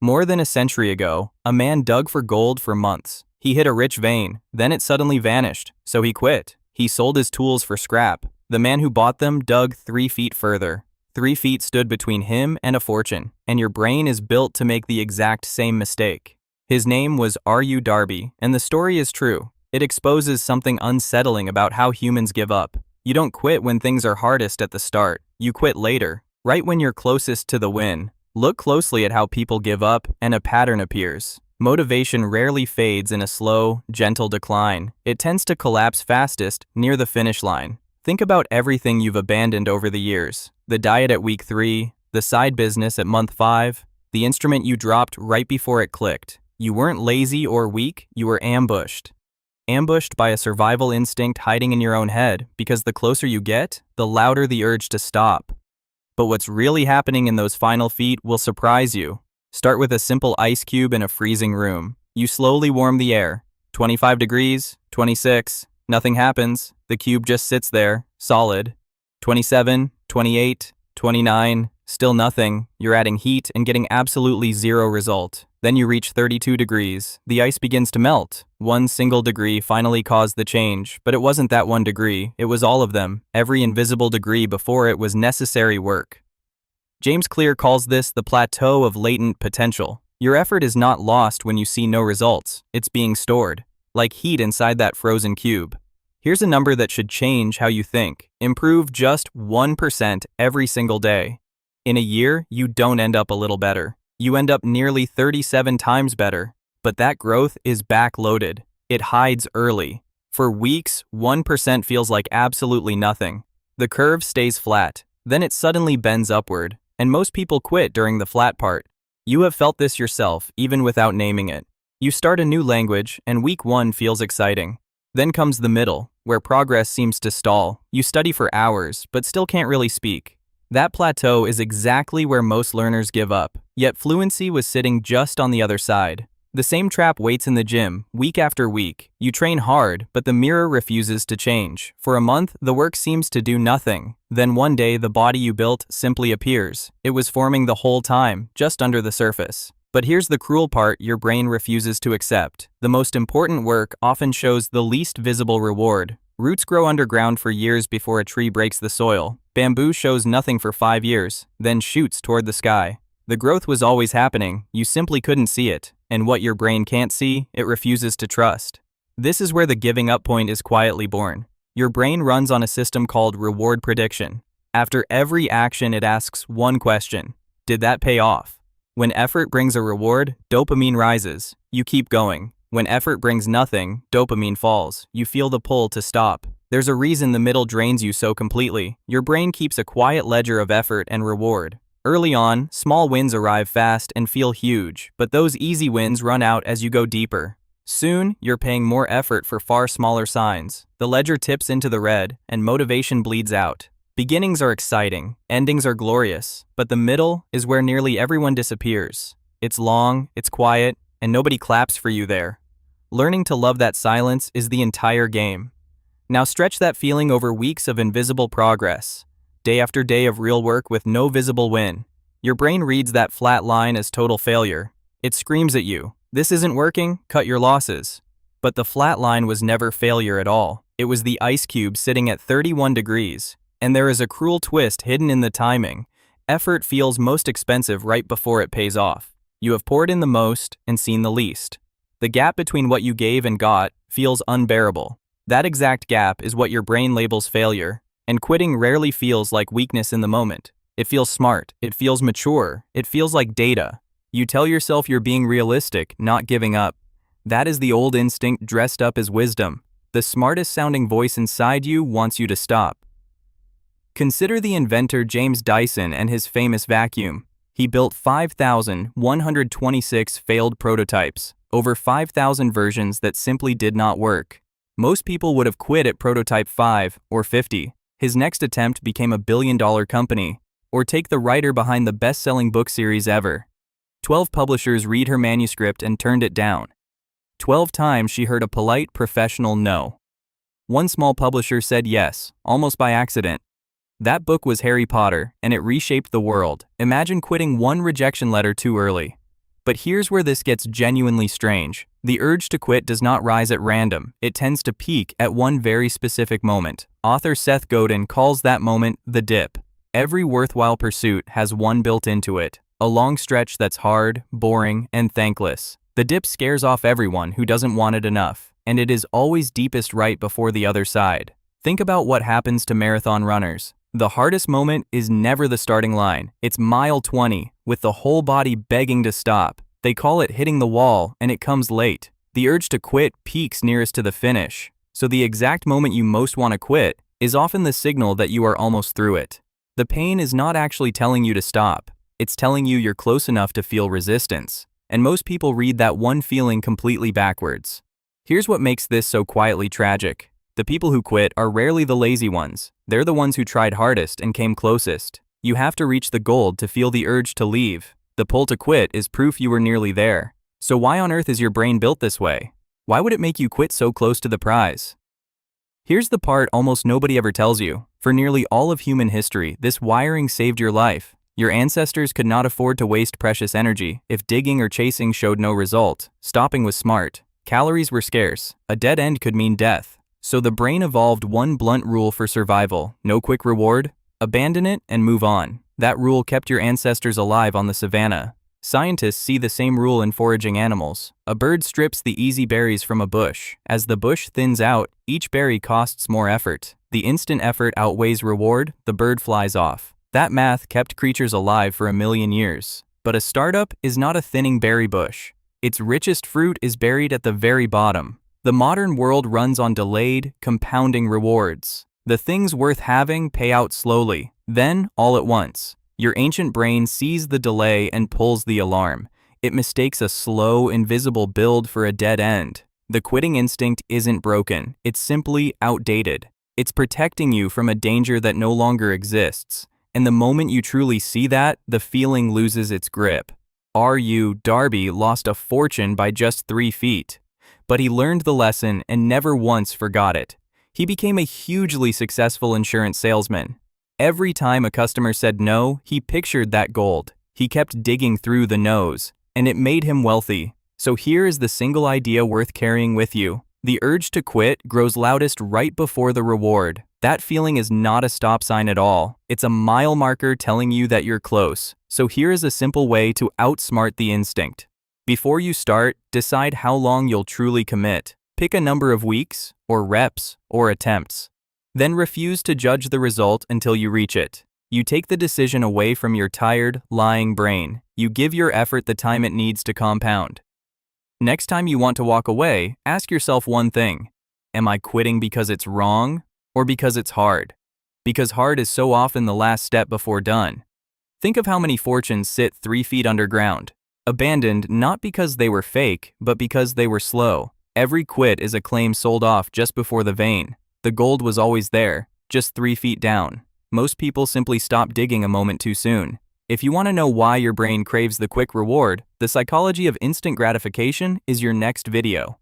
More than a century ago, a man dug for gold for months. He hit a rich vein, then it suddenly vanished, so he quit. He sold his tools for scrap. The man who bought them dug 3 feet further. 3 feet stood between him and a fortune, and your brain is built to make the exact same mistake. His name was R.U. Darby, and the story is true. It exposes something unsettling about how humans give up. You don't quit when things are hardest at the start. You quit later, right when you're closest to the win. Look closely at how people give up, and a pattern appears. Motivation rarely fades in a slow, gentle decline. It tends to collapse fastest near the finish line. Think about everything you've abandoned over the years. The diet at week 3, the side business at month 5, the instrument you dropped right before it clicked. You weren't lazy or weak, you were ambushed. Ambushed by a survival instinct hiding in your own head, because the closer you get, the louder the urge to stop. But what's really happening in those final feet will surprise you. Start with a simple ice cube in a freezing room. You slowly warm the air. 25 degrees, 26, nothing happens. The cube just sits there, solid. 27, 28, 29, still nothing. You're adding heat and getting absolutely zero result. Then you reach 32 degrees. The ice begins to melt. One single degree finally caused the change, but it wasn't that 1 degree, it was all of them. Every invisible degree before it was necessary work. James Clear calls this the plateau of latent potential. Your effort is not lost when you see no results. It's being stored, like heat inside that frozen cube. Here's a number that should change how you think. Improve just 1% every single day. In a year, you don't end up a little better. You end up nearly 37 times better. But that growth is backloaded. It hides early. For weeks, 1% feels like absolutely nothing. The curve stays flat. Then it suddenly bends upward. And most people quit during the flat part. You have felt this yourself, even without naming it. You start a new language, and week 1 feels exciting. Then comes the middle, where progress seems to stall. You study for hours, but still can't really speak. That plateau is exactly where most learners give up, yet fluency was sitting just on the other side. The same trap waits in the gym, week after week. You train hard, but the mirror refuses to change. For a month, the work seems to do nothing. Then one day, the body you built simply appears. It was forming the whole time, just under the surface. But here's the cruel part your brain refuses to accept. The most important work often shows the least visible reward. Roots grow underground for years before a tree breaks the soil. Bamboo shows nothing for 5 years, then shoots toward the sky. The growth was always happening, you simply couldn't see it. And what your brain can't see, it refuses to trust. This is where the giving up point is quietly born. Your brain runs on a system called reward prediction. After every action, it asks one question: did that pay off? When effort brings a reward, dopamine rises. You keep going. When effort brings nothing, dopamine falls. You feel the pull to stop. There's a reason the middle drains you so completely. Your brain keeps a quiet ledger of effort and reward. Early on, small wins arrive fast and feel huge, but those easy wins run out as you go deeper. Soon, you're paying more effort for far smaller signs. The ledger tips into the red, and motivation bleeds out. Beginnings are exciting, endings are glorious, but the middle is where nearly everyone disappears. It's long, it's quiet, and nobody claps for you there. Learning to love that silence is the entire game. Now stretch that feeling over weeks of invisible progress. Day after day of real work with no visible win. Your brain reads that flat line as total failure. It screams at you, "This isn't working, cut your losses." But the flat line was never failure at all. It was the ice cube sitting at 31 degrees. And there is a cruel twist hidden in the timing. Effort feels most expensive right before it pays off. You have poured in the most and seen the least. The gap between what you gave and got feels unbearable. That exact gap is what your brain labels failure. And quitting rarely feels like weakness in the moment. It feels smart, it feels mature, it feels like data. You tell yourself you're being realistic, not giving up. That is the old instinct dressed up as wisdom. The smartest sounding voice inside you wants you to stop. Consider the inventor James Dyson and his famous vacuum. He built 5,126 failed prototypes, over 5,000 versions that simply did not work. Most people would have quit at prototype 5 or 50. His next attempt became a billion-dollar company. Or take the writer behind the best-selling book series ever. 12 publishers read her manuscript and turned it down. 12 times she heard a polite, professional no. One small publisher said yes, almost by accident. That book was Harry Potter, and it reshaped the world. Imagine quitting one rejection letter too early. But here's where this gets genuinely strange. The urge to quit does not rise at random. It tends to peak at one very specific moment. Author Seth Godin calls that moment the dip. Every worthwhile pursuit has one built into it. A long stretch that's hard, boring, and thankless. The dip scares off everyone who doesn't want it enough, and it is always deepest right before the other side. Think about what happens to marathon runners. The hardest moment is never the starting line. It's mile 20, with the whole body begging to stop. They call it hitting the wall, and it comes late. The urge to quit peaks nearest to the finish. So the exact moment you most want to quit is often the signal that you are almost through it. The pain is not actually telling you to stop. It's telling you you're close enough to feel resistance. And most people read that one feeling completely backwards. Here's what makes this so quietly tragic. The people who quit are rarely the lazy ones. They're the ones who tried hardest and came closest. You have to reach the goal to feel the urge to leave. The pull to quit is proof you were nearly there. So why on earth is your brain built this way? Why would it make you quit so close to the prize? Here's the part almost nobody ever tells you. For nearly all of human history, this wiring saved your life. Your ancestors could not afford to waste precious energy. If digging or chasing showed no result, stopping was smart. Calories were scarce. A dead end could mean death. So the brain evolved one blunt rule for survival. No quick reward. Abandon it and move on. That rule kept your ancestors alive on the savannah. Scientists see the same rule in foraging animals. A bird strips the easy berries from a bush. As the bush thins out, each berry costs more effort. The instant effort outweighs reward, the bird flies off. That math kept creatures alive for 1,000,000 years. But a startup is not a thinning berry bush. Its richest fruit is buried at the very bottom. The modern world runs on delayed, compounding rewards. The things worth having pay out slowly, then all at once. Your ancient brain sees the delay and pulls the alarm. It mistakes a slow, invisible build for a dead end. The quitting instinct isn't broken, it's simply outdated. It's protecting you from a danger that no longer exists. And the moment you truly see that, the feeling loses its grip. R.U. Darby lost a fortune by just 3 feet. But he learned the lesson and never once forgot it. He became a hugely successful insurance salesman. Every time a customer said no, he pictured that gold. He kept digging through the no's, and it made him wealthy. So here is the single idea worth carrying with you. The urge to quit grows loudest right before the reward. That feeling is not a stop sign at all. It's a mile marker telling you that you're close. So here is a simple way to outsmart the instinct. Before you start, decide how long you'll truly commit. Pick a number of weeks, or reps, or attempts. Then refuse to judge the result until you reach it. You take the decision away from your tired, lying brain. You give your effort the time it needs to compound. Next time you want to walk away, ask yourself one thing. Am I quitting because it's wrong, or because it's hard? Because hard is so often the last step before done. Think of how many fortunes sit 3 feet underground. Abandoned not because they were fake, but because they were slow. Every quit is a claim sold off just before the vein. The gold was always there, just 3 feet down. Most people simply stop digging a moment too soon. If you want to know why your brain craves the quick reward, the psychology of instant gratification is your next video.